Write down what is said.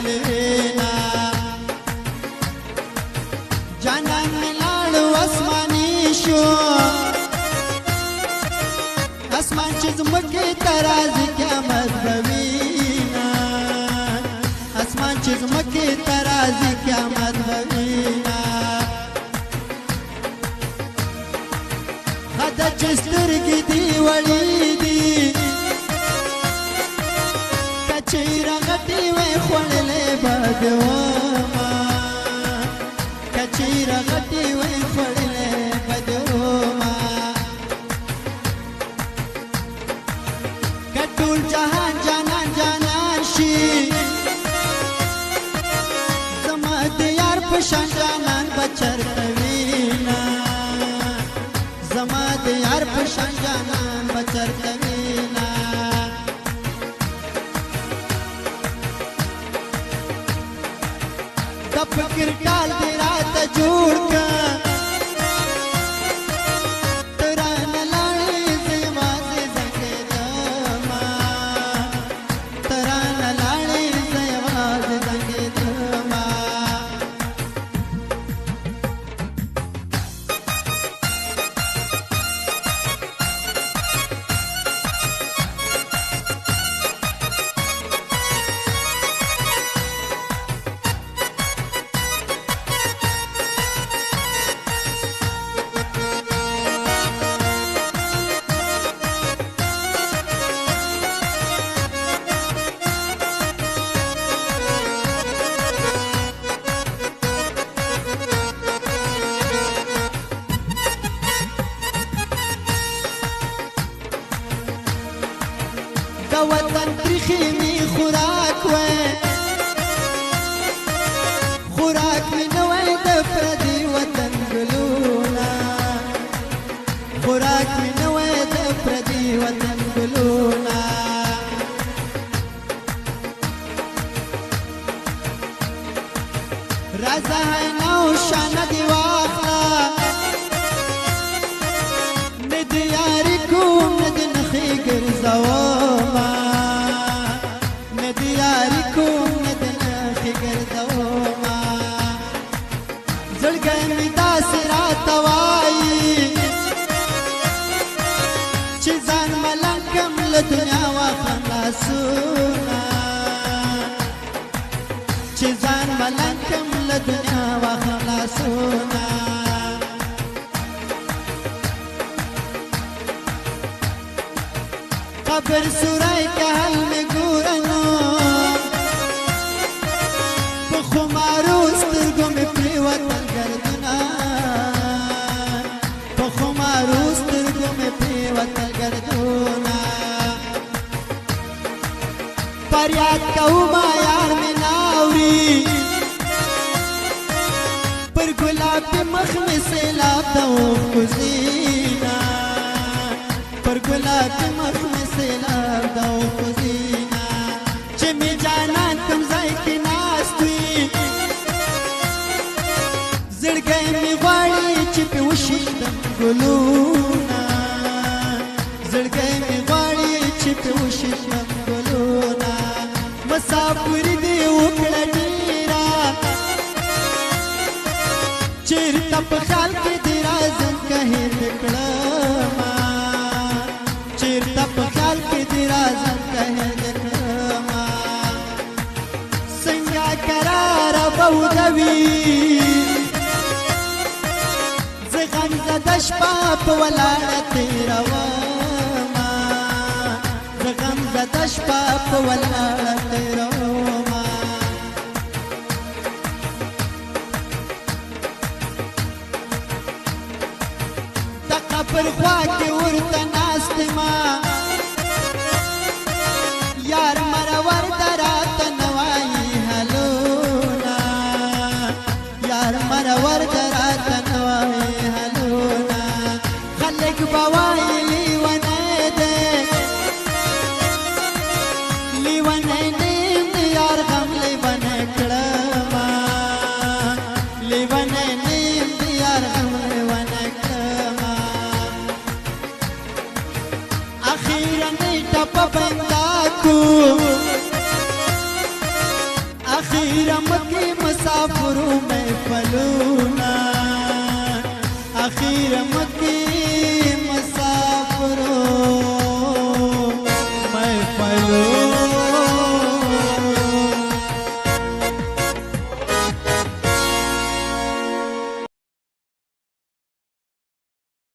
کړې وینا جانان مې لاړو اسماني شو اسمان چې زمکې ته راځي قیامت به وینا اسمان چې زمکې ته راځي قیامت به وینا خدا چې سترګې دي وړې دي که چیرې غټې وې خوړلې به دې ومه که چیرې غټې وې خوړلې به دې ومه که ټول جهان جانان جانان شي زما د یار په شان جانان به چرته وینا زما د یار په شان جانان به چرته وینا د فکر ټال دې راته جوړ که ته رانه لاړې زه یوازې زنګېدمه ته رانه لاړې زه یوازې زنګېدمه د وطن تریخې مې خوراک وی خوراک مې نه وی د پردي وطن ګلونه خوراک مې نه وی د پردي وطن ګلونه راځه حینا او شانه دې واخله نه دې یاري کوم نه دې نخې ګرځومه نه دې یاري کوم نه دې نخې ګرځومه زړګی مې داسې راته وایي چې ځان ملنګ کړم له دنیا واخلم لاسونه چې ځان ملنګ کړم له دنیا واخلم لاسونه قبر سورای که حل می ګورنو په خمارو سترګو مې پرېوتل ګردونه په خمارو سترګو مې پرېوتل ګردونه فریاد کومه یار مې نه اوري پر ګلابي مخ مې سیلاب د اوښکو زینه پر ګلابي مخ مې سیلاب د اوښکو زینه چې مې جانان کوم ځای کې ناست وي زړګی مې غواړي چې پې وشیندم ګلونه زړګی مې غواړي چې پې وشیندم ګلونه مسافري دې وکړه ډېره چېرته په خیال کې دې راځم که هېر دې کړمه چېرته په خیال کې دې راځم که هېر دې کړمه څنګه کراره به ودوي زه غمزده شپه په ولاړه تېرومه زه غمزده شپه په ولاړه تېرومه د قبر خوا کې ورته ناست ما یار مرور د راته نه وایي هلونه یار مرور د راته نه وایي هلونه خلک به وایي لیونی دی لیونی نیم د یار غم لیونی کړمه لیونی نیم د یار غم لیونی کړمه رمضان